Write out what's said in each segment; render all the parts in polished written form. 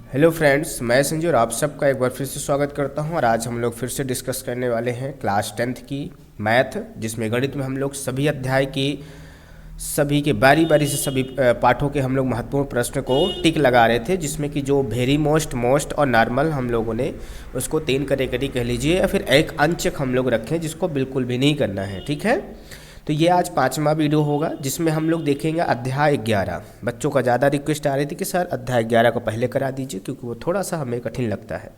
Hello friends, मैं संजय और आप सबका एक बार फिर से स्वागत करता हूं। और आज हम लोग फिर से डिस्कस करने वाले हैं क्लास 10th की मैथ, जिसमें गणित में हम लोग सभी अध्याय की सभी के बारी बारी से सभी पाठों के हम लोग महत्वपूर्ण प्रश्न को टिक लगा रहे थे, जिसमें कि जो वेरी मोस्ट, मोस्ट और नॉर्मल हम लोगों ने उसको 3 कैटेगरी कह लीजिए, या फिर एक अंचक हम लोग रखें जिसको बिल्कुल भी नहीं करना है। ठीक है, तो ये आज 5वां वीडियो होगा, जिसमें हम लोग देखेंगे अध्याय 11। बच्चों का ज़्यादा रिक्वेस्ट आ रही थी कि सर अध्याय 11 को पहले करा दीजिए, क्योंकि वो थोड़ा सा हमें कठिन लगता है।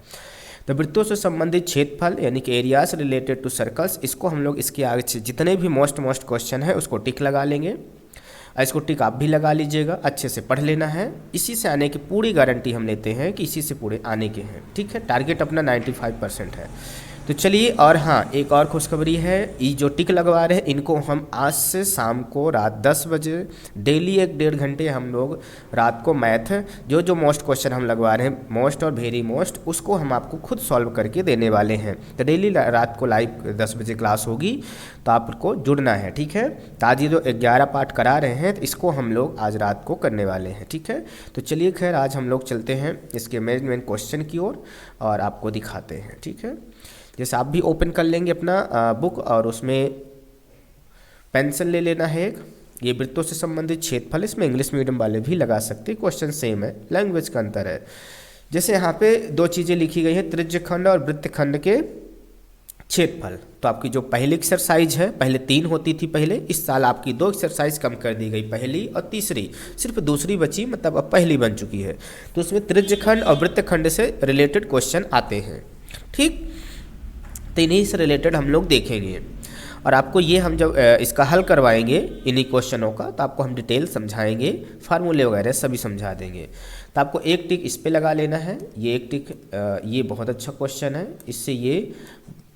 तो वृत्तों से संबंधित क्षेत्रफल यानी कि एरियाज रिलेटेड टू सर्कल्स, इसको हम लोग इसके आगे से जितने भी मोस्ट क्वेश्चन है उसको टिक लगा लेंगे। इसको टिक आप भी लगा लीजिएगा, अच्छे से पढ़ लेना है। इसी से आने की पूरी गारंटी हम लेते हैं कि इसी से पूरे आने के हैं। ठीक है, टारगेट अपना 95% है। तो चलिए, और हाँ, एक और खुशखबरी है, ये जो टिक लगवा रहे हैं इनको हम आज से शाम को रात 10 बजे डेली 1-1.5 घंटे हम लोग रात को मैथ जो जो मोस्ट क्वेश्चन हम लगवा रहे हैं, मोस्ट और वेरी मोस्ट, उसको हम आपको खुद सॉल्व करके देने वाले हैं। तो डेली रात को लाइव 10 बजे क्लास होगी, तो आपको जुड़ना है। ठीक है, तो आज ये जो 11 पार्ट करा रहे हैं तो इसको हम लोग आज रात को करने वाले हैं। ठीक है, तो चलिए खैर आज हम लोग चलते हैं इसके मेन क्वेश्चन की ओर और आपको दिखाते हैं। ठीक है, जैसे आप भी ओपन कर लेंगे अपना बुक और उसमें पेंसिल ले लेना है एक। ये वृत्तों से संबंधित क्षेत्रफल, इसमें इंग्लिश मीडियम वाले भी लगा सकते हैं, क्वेश्चन सेम है, लैंग्वेज का अंतर है। जैसे यहाँ पे 2 चीज़ें लिखी गई हैं, त्रिज्यखंड और वृत्तखंड के क्षेत्रफल। तो आपकी जो पहली एक्सरसाइज है, पहले 3 होती थी पहले, इस साल आपकी 2 एक्सरसाइज कम कर दी गई, पहली और तीसरी, सिर्फ दूसरी बची, मतलब अब पहली बन चुकी है। तो उसमें त्रिज्यखंड और वृत्तखंड से रिलेटेड क्वेश्चन आते हैं। ठीक, तो इन्हीं से रिलेटेड हम लोग देखेंगे और आपको ये हम जब इसका हल करवाएंगे इन्हीं क्वेश्चनों का, तो आपको हम डिटेल समझाएंगे, फार्मूले वगैरह सभी समझा देंगे। तो आपको एक टिक इस पे लगा लेना है, ये एक टिक, ये बहुत अच्छा क्वेश्चन है, इससे ये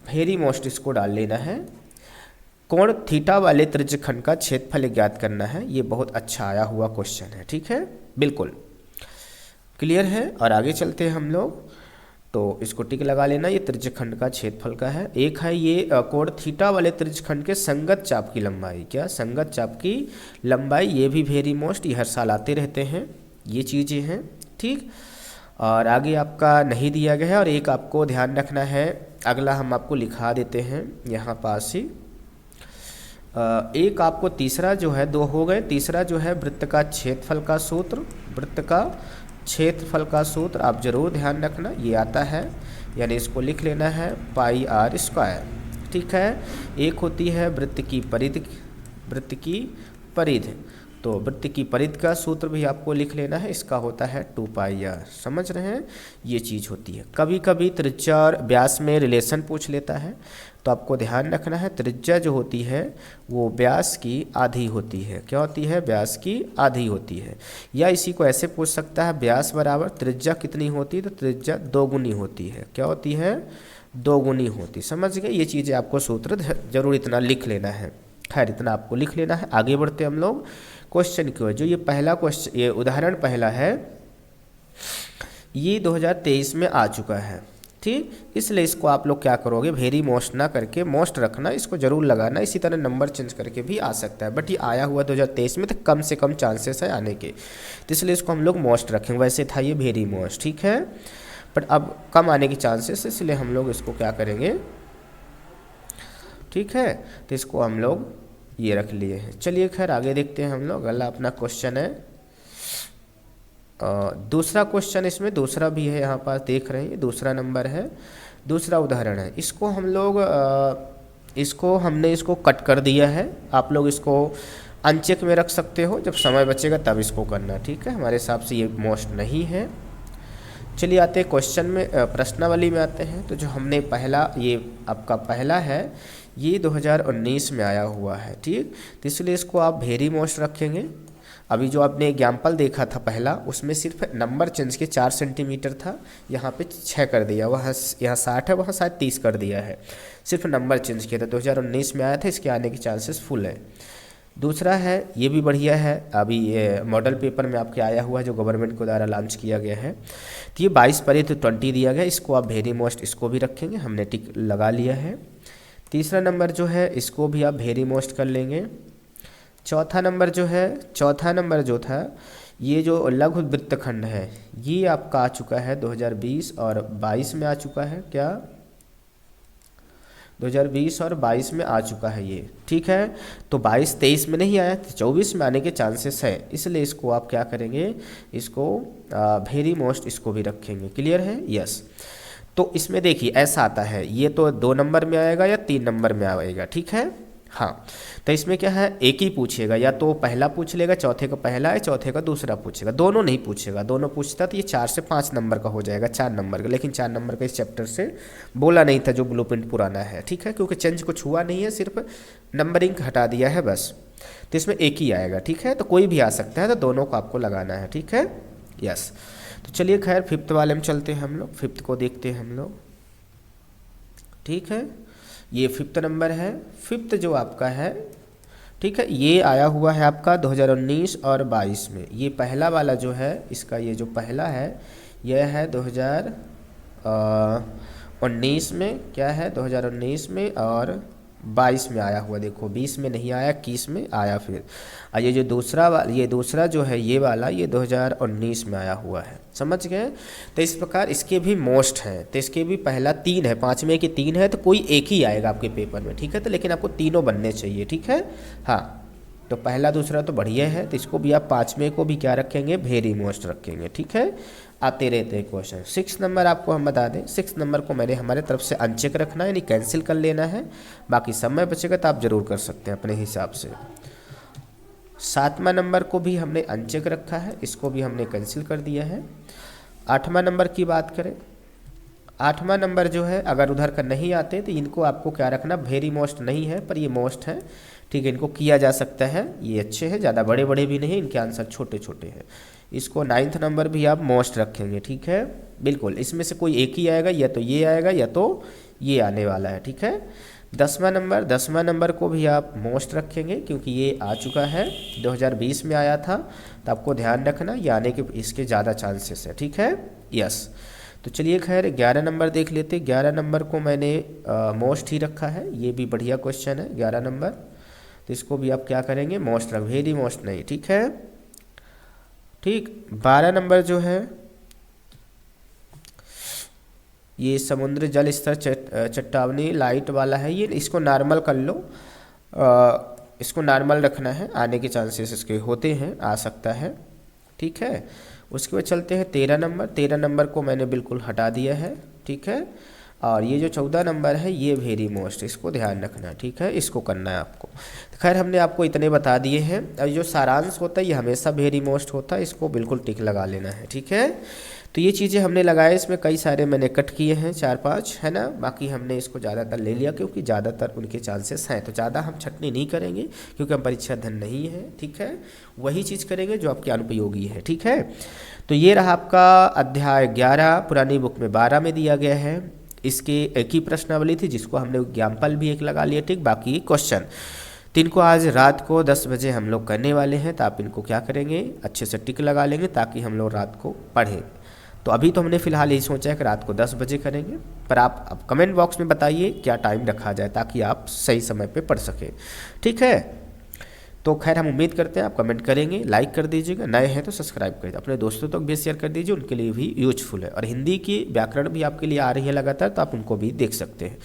वेरी मोस्ट इसको डाल लेना है। कोण थीटा वाले त्रिज्यखंड का क्षेत्रफल ज्ञात करना है, ये बहुत अच्छा आया हुआ क्वेश्चन है। ठीक है, बिल्कुल क्लियर है। और आगे चलते हैं हम लोग, तो इसको टिक लगा लेना, ये त्रिज्यखंड का क्षेत्रफल का है। एक है ये कोण थीटा वाले त्रिज्यखंड के संगत चाप की लंबाई, क्या संगत चाप की लंबाई, ये भी वेरी मोस्ट, ये हर साल आते रहते हैं, ये चीज़ें हैं। ठीक, और आगे आपका नहीं दिया गया है, और एक आपको ध्यान रखना है, अगला हम आपको लिखा देते हैं यहाँ पास ही। एक आपको तीसरा जो है, 2 हो गए, तीसरा जो है वृत्त का क्षेत्रफल का सूत्र, वृत्त का क्षेत्रफल का सूत्र आप जरूर ध्यान रखना, ये आता है, यानी इसको लिख लेना है πr²। ठीक है, एक होती है वृत्त की परिधि, वृत्त की परिधि, तो वृत्त की परिधि का सूत्र भी आपको लिख लेना है, इसका होता है 2πr। समझ रहे हैं, ये चीज़ होती है। कभी कभी त्रिज्या और व्यास में रिलेशन पूछ लेता है, तो आपको ध्यान रखना है, त्रिज्या जो होती है वो व्यास की आधी होती है। क्या होती है? व्यास की आधी होती है। या इसी को ऐसे पूछ सकता है, व्यास बराबर त्रिज्या कितनी होती है, तो त्रिज्या 2 गुनी होती है। क्या होती है? 2 गुनी होती। समझ गए, ये चीज़ें आपको सूत्र जरूर इतना लिख लेना है। खैर, इतना आपको लिख लेना है। आगे बढ़ते हम लोग क्वेश्चन की ओर। जो ये पहला क्वेश्चन, ये उदाहरण पहला है, ये 2023 में आ चुका है। ठीक, इसलिए इसको आप लोग क्या करोगे, वेरी मोस्ट ना करके मोस्ट रखना, इसको जरूर लगाना। इसी तरह नंबर चेंज करके भी आ सकता है, बट ये आया हुआ 2023 में, तो कम से कम चांसेस है आने के, तो इसलिए इसको हम लोग मोस्ट रखेंगे। वैसे था ये वेरी मोस्ट, ठीक है, बट अब कम आने की चांसेस है, इसलिए हम लोग इसको क्या करेंगे, ठीक है, तो इसको हम लोग ये रख लिए हैं। चलिए खैर आगे देखते हैं हम लोग। अगला अपना क्वेश्चन है, दूसरा क्वेश्चन, इसमें दूसरा भी है, यहाँ पास देख रहे हैं, दूसरा नंबर है, दूसरा उदाहरण है। इसको हम लोग हमने इसको कट कर दिया है। आप लोग इसको अनचेक में रख सकते हो, जब समय बचेगा तब इसको करना, ठीक है। हमारे हिसाब से ये मोस्ट नहीं है। चलिए आते हैं क्वेश्चन में, प्रश्नावली में आते हैं। तो जो हमने पहला, ये आपका पहला है, ये 2019 में आया हुआ है, ठीक, तो इसलिए इसको आप वेरी मोस्ट रखेंगे। अभी जो आपने एग्जाम्पल देखा था पहला, उसमें सिर्फ नंबर चेंज के 4 सेंटीमीटर था, यहाँ पे 6 कर दिया, वहाँ यहाँ 60 है, वहाँ शायद 30 कर दिया है, सिर्फ नंबर चेंज किया था। 2019 में आया था, इसके आने की चांसेस फुल है। दूसरा है, ये भी बढ़िया है, अभी ये मॉडल पेपर में आपके आया हुआ है, जो गवर्नमेंट के द्वारा लॉन्च किया गया है। तो ये 22 पर 20 दिया गया, इसको आप वेरी मोस्ट, इसको भी रखेंगे, हमने टिक लगा लिया है। तीसरा नंबर जो है, इसको भी आप वेरी मोस्ट कर लेंगे। चौथा नंबर जो है, चौथा नंबर जो था, ये जो लघु वृत्तखंड है ये आपका आ चुका है 2020 और 22 में आ चुका है, क्या 2020 और 22 में आ चुका है ये, ठीक है। तो 22-23 में नहीं आया, तो 24 में आने के चांसेस है, इसलिए इसको आप क्या करेंगे, इसको वेरी मोस्ट इसको भी रखेंगे। क्लियर है? यस। तो इसमें देखिए ऐसा आता है, ये तो 2 नंबर में आएगा या 3 नंबर में आएगा, ठीक है। हाँ, तो इसमें क्या है, एक ही पूछेगा, या तो पहला पूछ लेगा, चौथे का पहला है, चौथे का दूसरा पूछेगा, दोनों नहीं पूछेगा। दोनों पूछता तो ये 4 से 5 नंबर का हो जाएगा, 4 नंबर का, लेकिन 4 नंबर का इस चैप्टर से बोला नहीं था जो ब्लूप्रिंट पुराना है, ठीक है, क्योंकि चेंज कुछ हुआ नहीं है, सिर्फ नंबरिंग हटा दिया है बस। तो इसमें एक ही आएगा, ठीक है, तो कोई भी आ सकता है, तो दोनों को आपको लगाना है, ठीक है। यस। तो चलिए खैर 5th वाले में चलते हैं हम लोग, 5th को देखते हैं हम लोग, ठीक है। ये 5th नंबर है, 5th जो आपका है, ठीक है, ये आया हुआ है आपका 2019 और 22 में। ये पहला वाला जो है इसका, ये जो पहला है यह है 2019 में, क्या है 2019 में और 22 में आया हुआ, देखो 20 में नहीं आया, 21 में आया फिर। और ये जो दूसरा वाला, ये दूसरा जो है ये वाला, ये 2019 में आया हुआ है, समझ गए। तो इस प्रकार इसके भी मोस्ट हैं, तो इसके भी पहला 3 है, 5 में की 3 है, तो कोई एक ही आएगा आपके पेपर में, ठीक है। तो लेकिन आपको तीनों बनने चाहिए, ठीक है। हाँ, तो पहला दूसरा तो बढ़िया है, तो इसको भी आप 5वें को भी क्या रखेंगे, वेरी मोस्ट रखेंगे, ठीक है। आते रहते हैं क्वेश्चन। 6 नंबर आपको हम बता दें, 6 नंबर को मैंने हमारे तरफ से अनचेक रखना है, यानी कैंसिल कर लेना है, बाकी समय बचेगा तो आप जरूर कर सकते हैं अपने हिसाब से। 7वां नंबर को भी हमने अनचेक रखा है, इसको भी हमने कैंसिल कर दिया है। 8वां नंबर की बात करें, 8वां नंबर जो है अगर उधर का नहीं आते तो इनको आपको क्या रखना, वेरी मोस्ट नहीं है पर ये मोस्ट है, ठीक है, इनको किया जा सकता है, ये अच्छे हैं, ज़्यादा बड़े बड़े भी नहीं, इनके आंसर छोटे छोटे हैं। इसको 9th नंबर भी आप मोस्ट रखेंगे, ठीक है, बिल्कुल। इसमें से कोई एक ही आएगा, या तो ये आएगा या तो ये आने वाला है, ठीक है। 10वां नंबर को भी आप मोस्ट रखेंगे, क्योंकि ये आ चुका है, 2020 में आया था, तो आपको ध्यान रखना ये आने के इसके ज़्यादा चांसेस है, ठीक है। यस। तो चलिए खैर 11 नंबर देख लेते। 11 नंबर को मैंने मोस्ट ही रखा है, ये भी बढ़िया क्वेश्चन है 11 नंबर, तो इसको भी आप क्या करेंगे, मोस्ट रख, वेरी मोस्ट नहीं, ठीक है, ठीक। 12 नंबर जो है ये समुद्र जल स्तर चट्टावनी लाइट वाला है, ये इसको नॉर्मल कर लो, इसको नॉर्मल रखना है, आने के चांसेस इसके होते हैं, आ सकता है, ठीक है। उसके बाद चलते हैं 13 नंबर। 13 नंबर को मैंने बिल्कुल हटा दिया है, ठीक है। और ये जो 14 नंबर है ये वेरी मोस्ट, इसको ध्यान रखना है, ठीक है, इसको करना है आपको। खैर हमने आपको इतने बता दिए हैं। और जो सारांश होता है ये हमेशा वेरी मोस्ट होता है, इसको बिल्कुल टिक लगा लेना है, ठीक है। तो ये चीज़ें हमने लगाए, इसमें कई सारे मैंने कट किए हैं, 4-5 है ना, बाकी हमने इसको ज़्यादातर ले लिया क्योंकि ज़्यादातर उनके चांसेस हैं, तो ज़्यादा हम छटनी नहीं करेंगे क्योंकि हम परीक्षा धन नहीं है, ठीक है। वही चीज़ करेंगे जो आपके अनुपयोगी है, ठीक है। तो ये रहा आपका अध्याय 11, पुरानी बुक में 12 में दिया गया है। इसके एक ही प्रश्नावली थी जिसको हमने एग्जाम्पल भी एक लगा लिया, ठीक। बाकी क्वेश्चन 3 को आज रात को 10 बजे हम लोग करने वाले हैं, तो आप इनको क्या करेंगे, अच्छे से टिक लगा लेंगे ताकि हम लोग रात को पढ़ें। तो अभी तो हमने फिलहाल यही सोचा है कि रात को 10 बजे करेंगे, पर आप अब कमेंट बॉक्स में बताइए क्या टाइम रखा जाए ताकि आप सही समय पे पढ़ सकें, ठीक है। तो खैर हम उम्मीद करते हैं आप कमेंट करेंगे, लाइक कर दीजिएगा, नए हैं तो सब्सक्राइब कर दीजिए, अपने दोस्तों तक भी शेयर कर दीजिए, उनके लिए भी यूजफुल है। और हिंदी की व्याकरण भी आपके लिए आ रही है लगातार, तो आप उनको भी देख सकते हैं।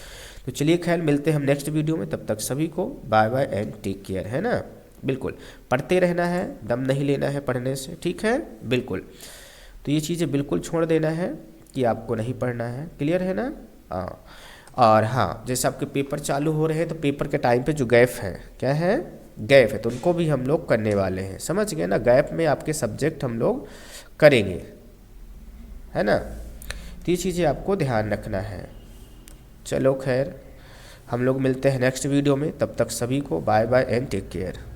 तो चलिए खैर मिलते हैं हम नेक्स्ट वीडियो में, तब तक सभी को bye bye and take care, है ना। बिल्कुल पढ़ते रहना है, दम नहीं लेना है पढ़ने से, ठीक है, बिल्कुल। तो ये चीज़ें बिल्कुल छोड़ देना है कि आपको नहीं पढ़ना है, क्लियर है ना। हाँ, और हाँ जैसे आपके पेपर चालू हो रहे हैं तो पेपर के टाइम पे जो गैप है, क्या है, गैप है, तो उनको भी हम लोग करने वाले हैं, समझ गए ना। गैप में आपके सब्जेक्ट हम लोग करेंगे, है ना। तो ये चीज़ें आपको ध्यान रखना है। चलो खैर हम लोग मिलते हैं नेक्स्ट वीडियो में, तब तक सभी को bye bye and take care.